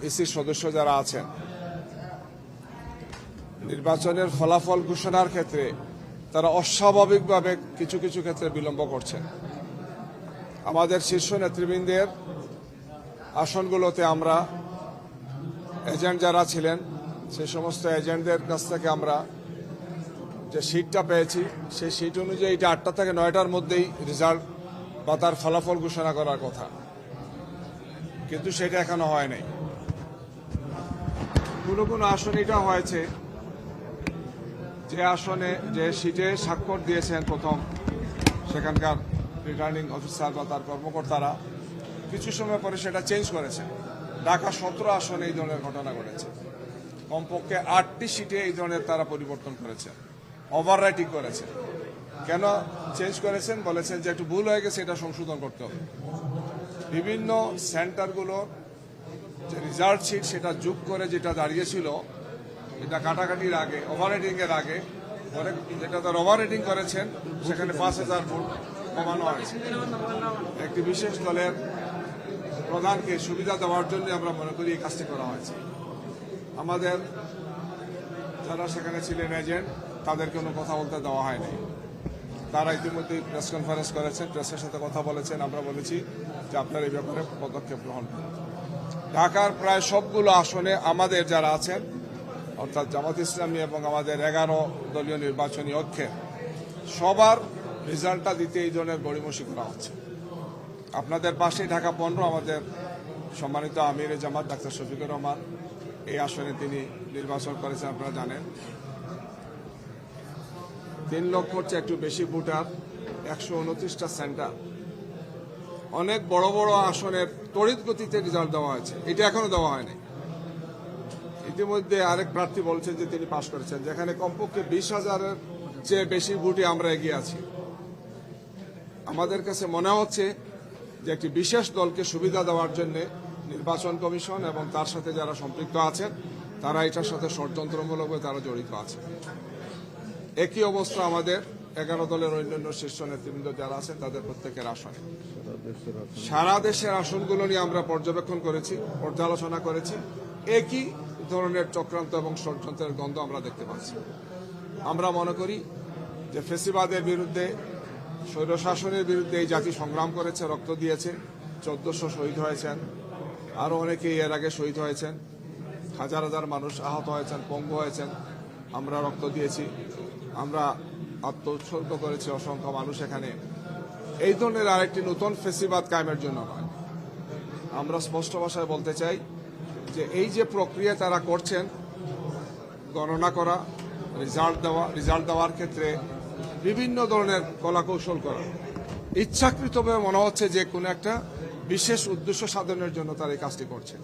ইসির সদস্য যারা আছেন নির্বাচনের ফলাফল ঘোষণার ক্ষেত্রে তারা অস্বাভাবিকভাবে কিছু কিছু ক্ষেত্রে বিলম্ব করছেন। আমাদের শীর্ষ নেতৃবৃন্দের আসনগুলোতে আমরা এজেন্ট যারা ছিলেন সেই সমস্ত এজেন্টদের কাছ থেকে আমরা যে সিটটা পেয়েছি সেই সিট অনুযায়ী এটা 8টা থেকে 9টার মধ্যেই রেজাল্ট বা তার ফলাফল ঘোষণা করার কথা, কিন্তু সেটা এখনো হয় নাই। কোনো কোনো আসনে এটা হয়েছে যে আসনে যে সিটে স্বাক্ষর দিয়েছেন প্রথম সেখানকার রিটার্নিং অফিসার বা তার কর্মকর্তারা কিছু সময় পরে সেটা চেঞ্জ করেছেন। ঢাকা 17 আসনে এই ধরনের ঘটনা ঘটেছে। কমপক্ষে 8টি সিটে এই ধরনের তারা পরিবর্তন করেছেন, ওভাররাইটিং করেছেন। কেন চেঞ্জ করেছেন? বলেছেন যে একটু ভুল হয়ে গেছে, এটা সংশোধন করতে হবে। বিভিন্ন সেন্টারগুলোর যে রেজাল্ট শিট সেটা যোগ করে যেটা দাঁড়িয়েছিল এটা কাটাকাটির আগে ওভাররাইটিং এর আগে যেটা তার ওভাররাইটিং করেছেন সেখানে 5000 ভোট কমানো হয়েছে। একটি বিশেষ দলের প্রধানকে সুবিধা দেওয়ার জন্য আমরা মনে করি এই কাজটি করা হয়েছে। আমাদের যারা সেখানে ছিলেন এজেন্ট তাদের কোনো কথা বলতে দেওয়া হয়নি। তারা ইতিমধ্যে প্রেস কনফারেন্স করেছেন, প্রেসের সাথে কথা বলেছেন। আমরা বলেছি যে আপনারা এই ব্যাপারে পদক্ষেপ গ্রহণ করুন। ঢাকার প্রায় সবগুলো আসনে আমাদের যারা আছেন অর্থাৎ জামাত ইসলামী এবং আমাদের 11 দলীয় নির্বাচনী ঐক্যের সবার রেজাল্টটা দিতে এই ধরনের গড়িমসি করা হচ্ছে। আপনাদের পাশেই ঢাকা 15 আমাদের সম্মানিত আমির জামাত ডাক্তার শফিকুর রহমান এই আসনে তিনি নির্বাচন করেছেন। আপনারা জানেন 3 লক্ষর চেয়ে একটু বেশি ভোটার, 129টা সেন্টার, অনেক বড় বড় আসনের তড়িৎ গতিতে রেজাল্ট দেওয়া হয়েছে। এটা এখনো দেওয়া হয়নি। ইতিমধ্যে আরেক প্রার্থী বলছেন যে তিনি পাশ করেছেন, যেখানে কমপক্ষে 20,000-এর চেয়ে বেশি ভোটে আমরা এগিয়ে আছি। আমাদের কাছে মনে হচ্ছে যে একটি বিশেষ দলকে সুবিধা দেওয়ার জন্য নির্বাচন কমিশন এবং তার সাথে যারা সম্পৃক্ত আছেন তারা এটার সাথে ষড়যন্ত্রমূলকভাবে তারা জড়িত আছে। একই অবস্থা আমাদের 11 দলের অন্যান্য শীর্ষ নেতৃবৃন্দ যারা আছেন তাদের প্রত্যেকের আসনে। সারা দেশের আসনগুলো নিয়ে আমরা পর্যবেক্ষণ করেছি, পর্যালোচনা করেছি। একই ধরনের চক্রান্ত এবং ষড়যন্ত্রের গন্ধ আমরা দেখতে পাচ্ছি। আমরা মনে করি যে ফেসিবাদের বিরুদ্ধে, স্বৈরশাসনের বিরুদ্ধে এই জাতি সংগ্রাম করেছে, রক্ত দিয়েছে, 1400 শহীদ হয়েছেন, আরও অনেকেই এর আগে শহীদ হয়েছেন, হাজার হাজার মানুষ আহত হয়েছেন, পঙ্গু হয়েছেন। আমরা রক্ত দিয়েছি, আমরা আত্মোৎসর্গ করেছি, অসংখ্য মানুষ এখানে। এই ধরনের আরেকটি নতুন ফেসিবাদ কায়েমের জন্য নয়। আমরা স্পষ্ট ভাষায় বলতে চাই যে এই যে প্রক্রিয়া তারা করছেন, গণনা করা, রেজাল্ট দেওয়ার ক্ষেত্রে বিভিন্ন ধরনের কলাকৌশল করা, ইচ্ছাকৃতভাবে মনে হচ্ছে যে কোনো একটা বিশেষ উদ্দেশ্য সাধনের জন্য তারা এই কাজটি করছে।